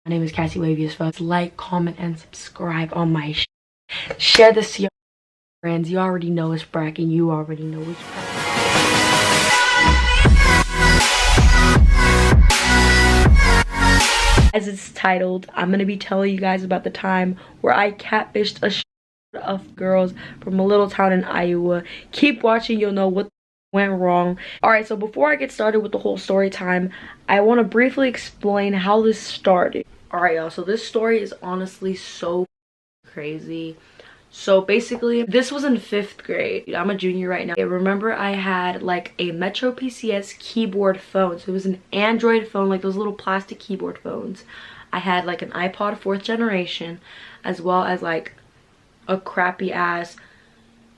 My name is Cassie Wavy as fuck. Like, comment, and subscribe on my share this to your friends. You already know it's bragging. You already know it's bragging. As it's titled, I'm gonna be telling you guys about the time where I catfished a of girls from a little town in Iowa. Keep watching, you'll know what went wrong. Alright, so before I get started with the whole story time, I want to briefly explain how this started. Alright, y'all, so this story is honestly so crazy. So basically, this was in 5th grade. I'm a junior right now. I remember I had like a Metro PCS keyboard phone. So it was an Android phone, like those little plastic keyboard phones. I had like an iPod 4th generation, as well as like a crappy ass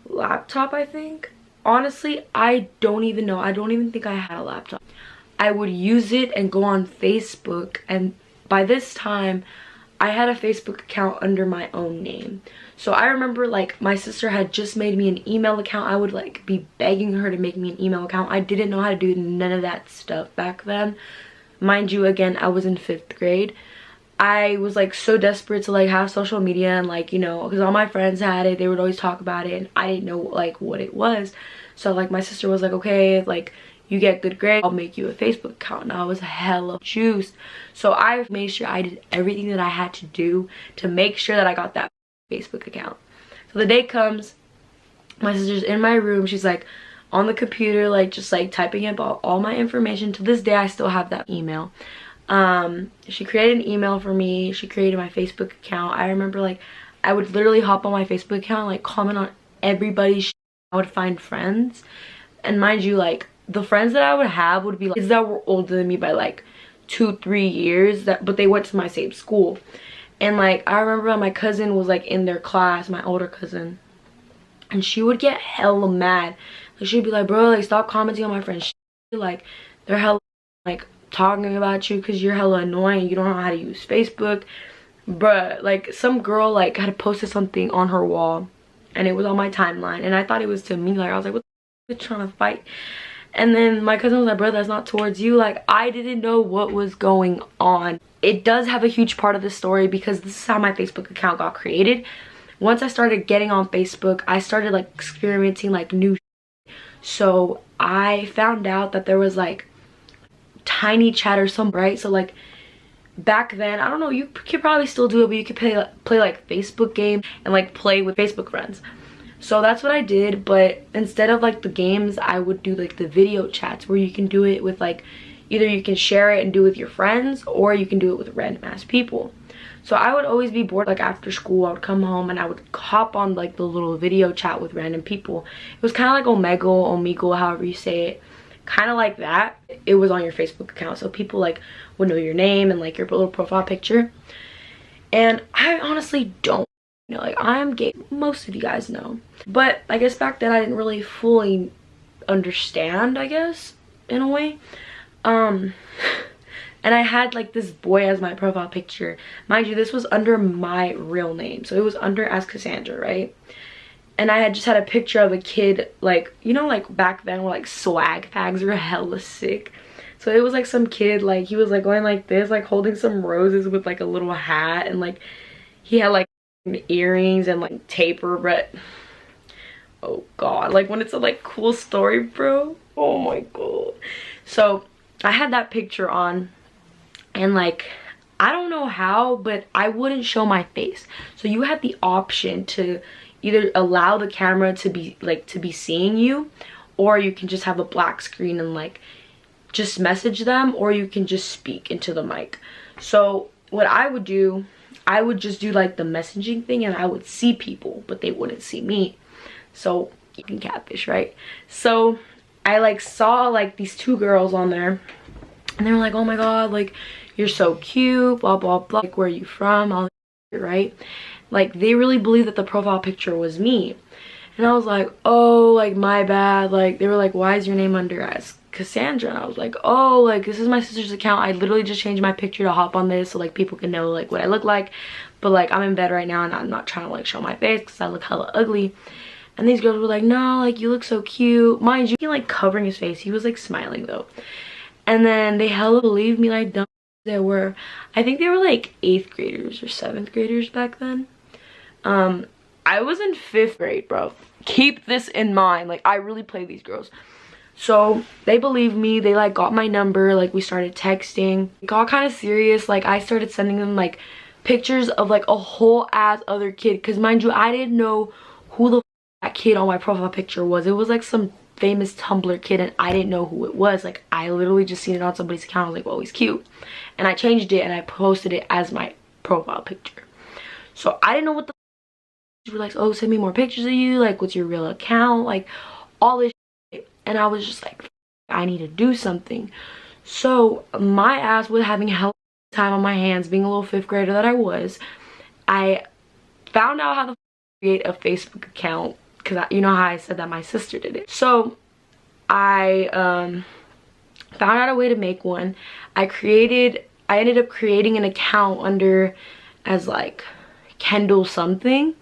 laptop, I think. Honestly, I don't even know. I don't even think I had a laptop. I would use it and go on Facebook, and by this time I had a Facebook account under my own name. So I remember like my sister had just made me an email account. I would like be begging her to make me an email account. I didn't know how to do none of that stuff back then. Mind you, again, I was in 5th grade. I was like so desperate to like have social media, and like, you know, because all my friends had it, they would always talk about it, and I didn't know like what it was. So like my sister was like, okay, like you get good grades, I'll make you a Facebook account. And I was hella juiced. So I made sure I did everything that I had to do to make sure that I got that Facebook account. So the day comes, my sister's in my room, she's like on the computer, like just like typing in all my information. To this day I still have that email. She created an email for me, she created my Facebook account. I remember like I would literally hop on my Facebook account and like comment on everybody's shit. I would find friends, and mind you, like the friends that I would have would be like kids that were older than me by like 2-3 years, but they went to my same school. And like I remember my cousin was like in their class, my older cousin, and she would get hella mad. Like she'd be like, bro, like stop commenting on my friends shit. Like they're hella like talking about you because you're hella annoying, you don't know how to use Facebook. Bruh, like some girl like had posted something on her wall and it was on my timeline, and I thought it was to me. Like I was like, what the f, trying to fight? And then my cousin was like, bro, that's not towards you. Like I didn't know what was going on. It does have a huge part of the story because this is how my Facebook account got created. Once I started getting on Facebook, I started like experimenting like new shit. So I found out that there was like tiny chat or something, right? So like back then, I don't know, you could probably still do it, but you could play like Facebook game and like play with Facebook friends. So that's what I did, but instead of like the games, I would do like the video chats where you can do it with like, either you can share it and do it with your friends, or you can do it with random ass people. So I would always be bored, like after school I would come home and I would hop on like the little video chat with random people. It was kind of like Omegle, however you say it, kind of like that. It was on your Facebook account, so people like would know your name and like your little profile picture. And I honestly don't know, like I'm gay, most of you guys know, but I guess back then I didn't really fully understand, I guess, in a way. And I had like this boy as my profile picture. Mind you, this was under my real name, so it was under as Cassandra, right? And I had just had a picture of a kid, like, you know, like back then where like swag fags were hella sick. So it was like some kid, like he was like going like this, like holding some roses with like a little hat, and like he had like earrings and like taper, but oh god, like when it's a like cool story, bro, oh my god. So I had that picture on, and like I don't know how, but I wouldn't show my face. So you had the option to either allow the camera to be seeing you, or you can just have a black screen and like just message them, or you can just speak into the mic. So what I would do, I would just do like the messaging thing, and I would see people but they wouldn't see me. So you can catfish, right? So I like saw like these 2 girls on there, and they were like, oh my god, like you're so cute, blah blah blah, like where are you from, all that, right? Like they really believed that the profile picture was me. And I was like, oh, like my bad. Like they were like, why is your name under as Cassandra? And I was like, oh, like this is my sister's account. I literally just changed my picture to hop on this so like people can know like what I look like. But like I'm in bed right now and I'm not trying to like show my face because I look hella ugly. And these girls were like, no, like you look so cute. Mind you, he like covering his face. He was like smiling though. And then they hella believed me like dumb. They were, I think they were like 8th graders or 7th graders back then. I was in 5th grade, bro. Keep this in mind. Like, I really play these girls. So they believed me. They like got my number. Like, we started texting. It got kind of serious. Like, I started sending them like pictures of like a whole ass other kid. Because mind you, I didn't know who the that kid on my profile picture was. It was like some famous Tumblr kid, and I didn't know who it was. Like, I literally just seen it on somebody's account. I was like, well, he's cute. And I changed it and I posted it as my profile picture. So I didn't know what the were like, oh, send me more pictures of you, like, what's your real account, like, all this shit. And I was just like, I need to do something. So my ass was having hell time on my hands, being a little 5th grader that I was. I found out how to create a Facebook account, because you know how I said that my sister did it. So I found out a way to make one. I ended up creating an account under as like Kendall something.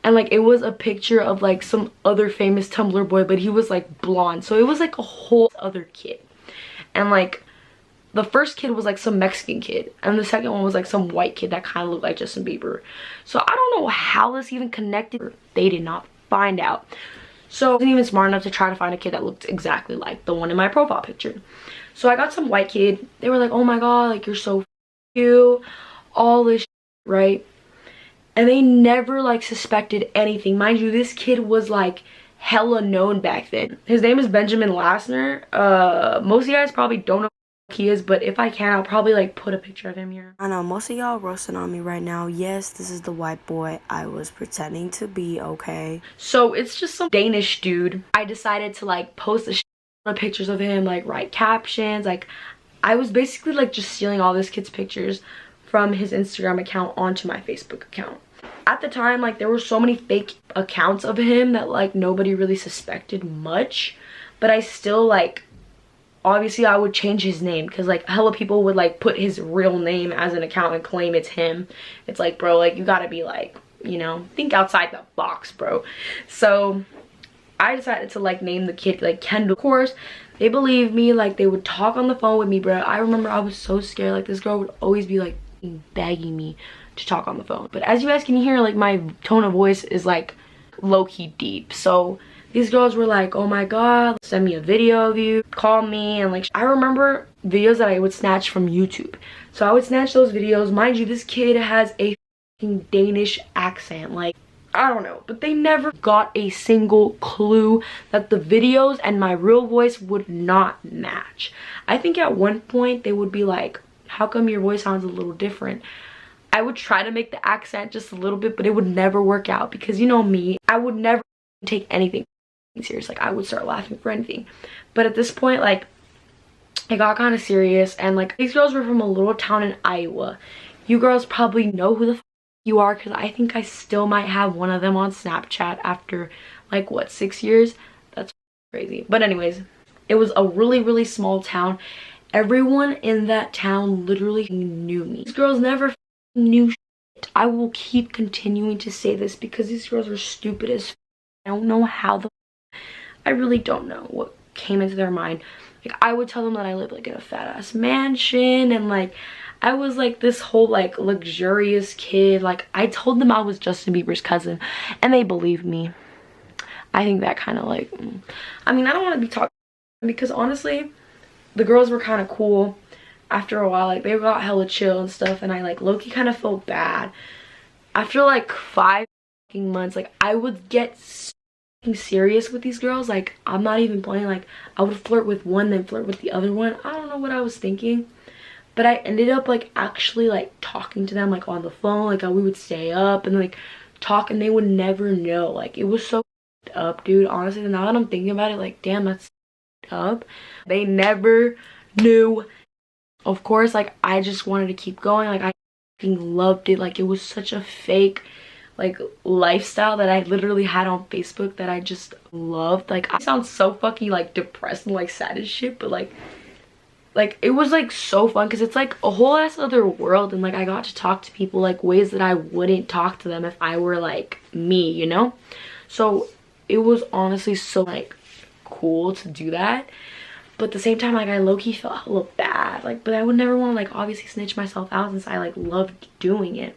And like, it was a picture of like some other famous Tumblr boy, but he was like blonde. So it was like a whole other kid. And like, the first kid was like some Mexican kid. And the second one was like some white kid that kind of looked like Justin Bieber. So I don't know how this even connected. They did not find out. So I wasn't even smart enough to try to find a kid that looked exactly like the one in my profile picture. So I got some white kid. They were like, oh my god, like, you're so cute. All this shit, right? And they never like suspected anything. Mind you, this kid was like hella known back then. His name is Benjamin Lassner. Most of you guys probably don't know who he is, but if I can, I'll probably like put a picture of him here. I know most of y'all roasting on me right now. Yes, this is the white boy I was pretending to be, okay? So it's just some Danish dude. I decided to like post a pictures of him, like write captions. Like, I was basically like just stealing all this kid's pictures from his Instagram account onto my Facebook account. At the time, like, there were so many fake accounts of him that like nobody really suspected much, but I still like, obviously I would change his name, because like hella people would like put his real name as an account and claim it's him. It's like, bro, like, you gotta be like, you know, think outside the box, bro. So I decided to like name the kid like Kendall. Of course, they believed me. Like, they would talk on the phone with me, bro. I remember I was so scared. Like, this girl would always be like begging me to talk on the phone. But as you guys can hear, like, my tone of voice is like low-key deep. So these girls were like, oh my god, send me a video of you, call me. And like, I remember videos that I would snatch from YouTube. So I would snatch those videos. Mind you, this kid has a fucking Danish accent. Like, I don't know, but they never got a single clue that the videos and my real voice would not match. I think at one point they would be like, how come your voice sounds a little different? I would try to make the accent just a little bit, but it would never work out, because you know me, I would never take anything serious. Like, I would start laughing for anything. But at this point, like, it got kind of serious. And like, these girls were from a little town in Iowa. You girls probably know who the f you are, because I think I still might have one of them on Snapchat after like, what, 6 years? That's crazy. But anyways, it was a really, really small town. Everyone in that town literally knew me. These girls never knew shit. I will keep continuing to say this because these girls are stupid as f. I don't know how the f. I really don't know what came into their mind. Like, I would tell them that I live like in a fat ass mansion, and like I was like this whole like luxurious kid. Like, I told them I was Justin Bieber's cousin, and they believed me. I think that kind of like, I mean, I don't want to be talking, because honestly, the girls were kind of cool. After a while, like, they got hella chill and stuff, and I like low-key kind of felt bad. After like 5 months, like, I would get so serious with these girls. Like, I'm not even playing. Like, I would flirt with one, then flirt with the other one. I don't know what I was thinking, but I ended up like actually like talking to them like on the phone. Like, we would stay up and like talk, and they would never know. Like, it was so up, dude. Honestly, now that I'm thinking about it, like, damn, that's up. They never knew. Of course, like, I just wanted to keep going. Like, I fucking loved it. Like, it was such a fake like lifestyle that I literally had on Facebook that I just loved. Like, I sound so fucking like depressed and like sad as shit, but like it was like so fun, because it's like a whole ass other world, and like I got to talk to people like ways that I wouldn't talk to them if I were like me, you know? So it was honestly so like cool to do that. But at the same time, like, I low-key felt a little bad, like, but I would never want to, like, obviously snitch myself out since I, like, loved doing it.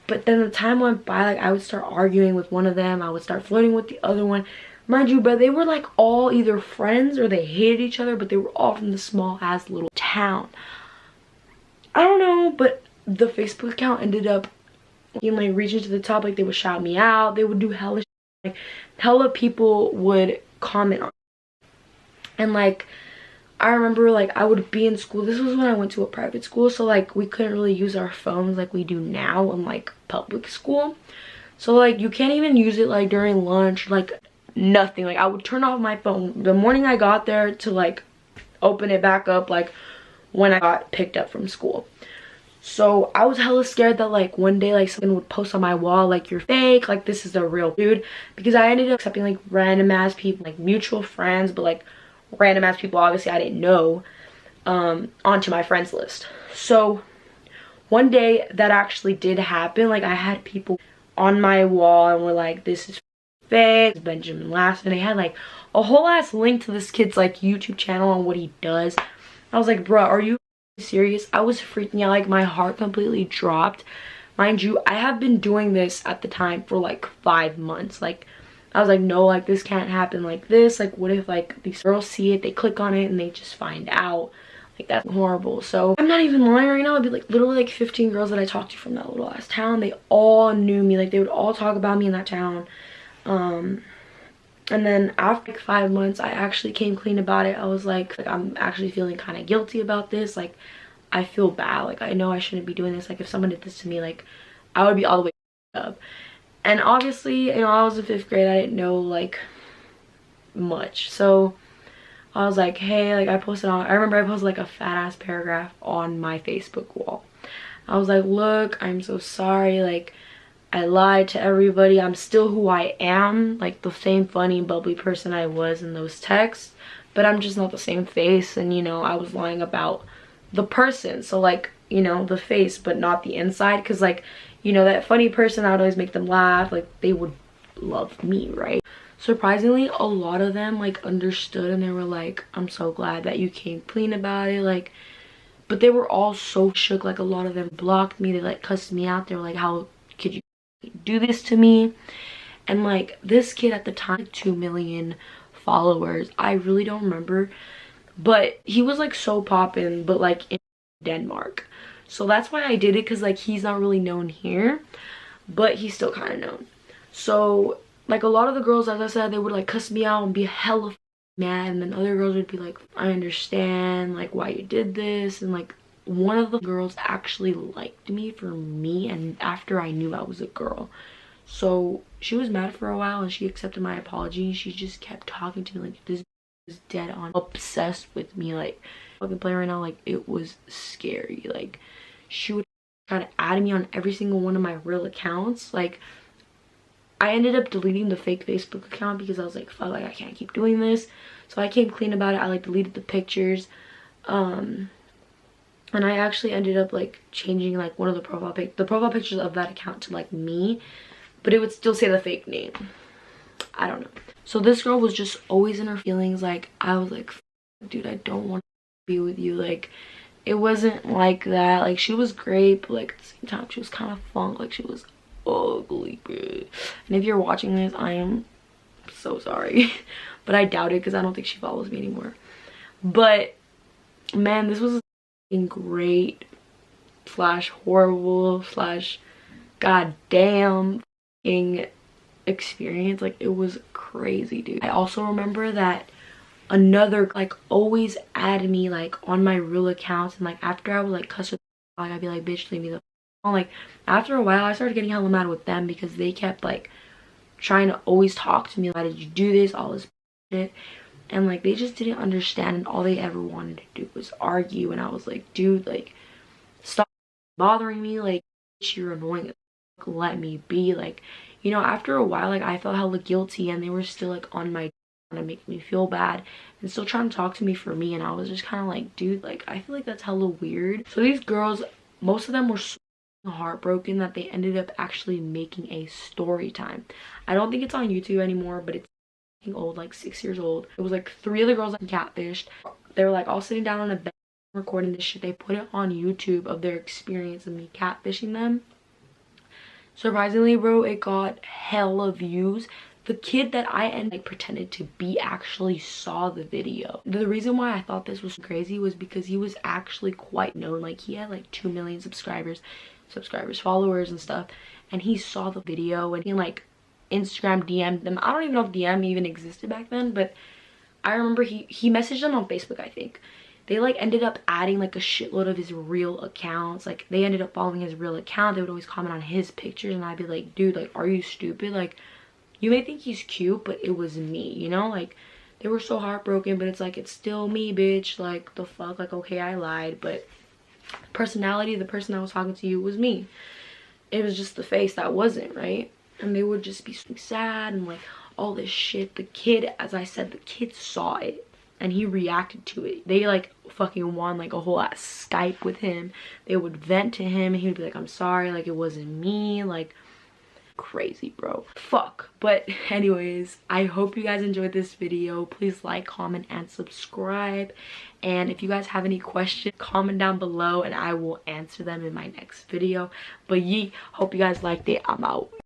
But then the time went by, like, I would start arguing with one of them, I would start flirting with the other one, mind you, but they were, like, all either friends or they hated each other, but they were all from the small ass little town. I don't know, but the Facebook account ended up, you know, like, reaching to the top. Like, they would shout me out, they would do hella shit. Like, hella people would comment on it. And, like, I remember, like, I would be in school. This was when I went to a private school, so, like, we couldn't really use our phones like we do now in, like, public school. So, like, you can't even use it, like, during lunch, like, nothing. Like, I would turn off my phone the morning I got there to, like, open it back up, like, when I got picked up from school. So I was hella scared that, like, one day, like, someone would post on my wall, like, you're fake, like, this is the real dude, because I ended up accepting, like, random ass people, like, mutual friends, but, like, random ass people obviously I didn't know, onto my friends list. So one day that actually did happen. Like, I had people on my wall and were like, this is fake, Benjamin Last, and they had, like, a whole ass link to this kid's, like, YouTube channel and what he does. I was like, bruh, are you serious? I was freaking out. Like, my heart completely dropped. Mind you, I have been doing this at the time for, like, 5 months. Like, I was like, no, like, this can't happen like this. Like, what if, like, these girls see it, they click on it, and they just find out? Like, that's horrible. So I'm not even lying right now. It'd be, like, literally, like, 15 girls that I talked to from that little ass town. They all knew me. Like, they would all talk about me in that town. And then after, like, 5 months, I actually came clean about it. I was like, I'm actually feeling kind of guilty about this. Like, I feel bad. Like, I know I shouldn't be doing this. Like, if someone did this to me, like, I would be all the way up. And obviously, you know, I was in 5th grade. I didn't know, like, much. So I was like, hey, like, I remember I posted, like, a fat ass paragraph on my Facebook wall. I was like, look, I'm so sorry. Like, I lied to everybody. I'm still who I am. Like, the same funny, bubbly person I was in those texts. But I'm just not the same face. And, you know, I was lying about the person. So, like, you know, the face, but not the inside. Because, like, you know, that funny person, I would always make them laugh. Like, they would love me, right? Surprisingly, a lot of them, like, understood. And they were like, I'm so glad that you came clean about it. Like, but they were all so shook. Like, a lot of them blocked me. They, like, cussed me out. They were like, how could you do this to me? And, like, this kid at the time, 2 million followers. I really don't remember, but he was, like, so poppin', but, like, in Denmark. So that's why I did it, because, like, he's not really known here, but he's still kind of known. So, like, a lot of the girls, as I said, they would, like, cuss me out and be hella mad, and then other girls would be like, I understand, like, why you did this. And, like, one of the girls actually liked me for me, and after I knew I was a girl. So she was mad for a while, and she accepted my apology. She just kept talking to me like, this is dead on obsessed with me. Like, fucking playing right now, like, it was scary. Like, she would try to add me on every single one of my real accounts. Like, I ended up deleting the fake Facebook account because I was like, fuck, like, I can't keep doing this. So I came clean about it. I, like, deleted the pictures. And I actually ended up, like, changing, like, one of the profile pictures of that account to, like, me, but it would still say the fake name. I don't know. So this girl was just always in her feelings. Like, I was like, dude, I don't want to be with you. Like, it wasn't like that. Like, she was great, but, like, at the same time, she was kind of funk. Like, she was ugly, bro. And if you're watching this, I am so sorry. But I doubt it, because I don't think she follows me anymore. But, man, this was great slash horrible slash goddamn experience. Like, it was crazy, dude. I also remember that another, like, always add me, like, on my real accounts, and, like, after I would, like, cuss her, like, I'd be like, bitch, leave me the like, after a while I started getting hella mad with them, because they kept, like, trying to always talk to me, why did you do this, all this shit. And, like, they just didn't understand, and all they ever wanted to do was argue. And I was like, dude, like, stop bothering me. Like, you're annoying. Let me be. Like, you know, after a while, like, I felt hella guilty, and they were still, like, on my to make me feel bad and still trying to talk to me for me. And I was just kind of like, dude, like, I feel like that's hella weird. So these girls, most of them were so heartbroken that they ended up actually making a story time. I don't think it's on YouTube anymore, but it's old, like 6 years old. It was like 3 of the girls that catfished. They were like all sitting down on a bed recording this shit. They put it on YouTube of their experience of me catfishing them. Surprisingly, bro, it got hella views. The kid that I like pretended to be actually saw the video. The reason why I thought this was crazy was because he was actually quite known. Like, he had like 2 million followers and stuff, and he saw the video and he like Instagram DM'd them. I don't even know if DM even existed back then, but I remember he messaged them on Facebook, I think. They like ended up adding like a shitload of his real accounts. Like, they ended up following his real account. They would always comment on his pictures, and I'd be like, dude, like, are you stupid? Like, you may think he's cute, but it was me, you know? Like, they were so heartbroken, but it's like, it's still me, bitch. Like, the fuck? Like, okay, I lied, but personality, the person that was talking to you was me. It was just the face that wasn't, right? And they would just be so sad and like all this shit. The kid, as I said, the kid saw it and he reacted to it. They like fucking won like a whole ass Skype with him. They would vent to him and he would be like, I'm sorry, like it wasn't me. Like, crazy, bro. Fuck. But anyways, I hope you guys enjoyed this video. Please like, comment, and subscribe. And if you guys have any questions, comment down below and I will answer them in my next video. But hope you guys liked it. I'm out.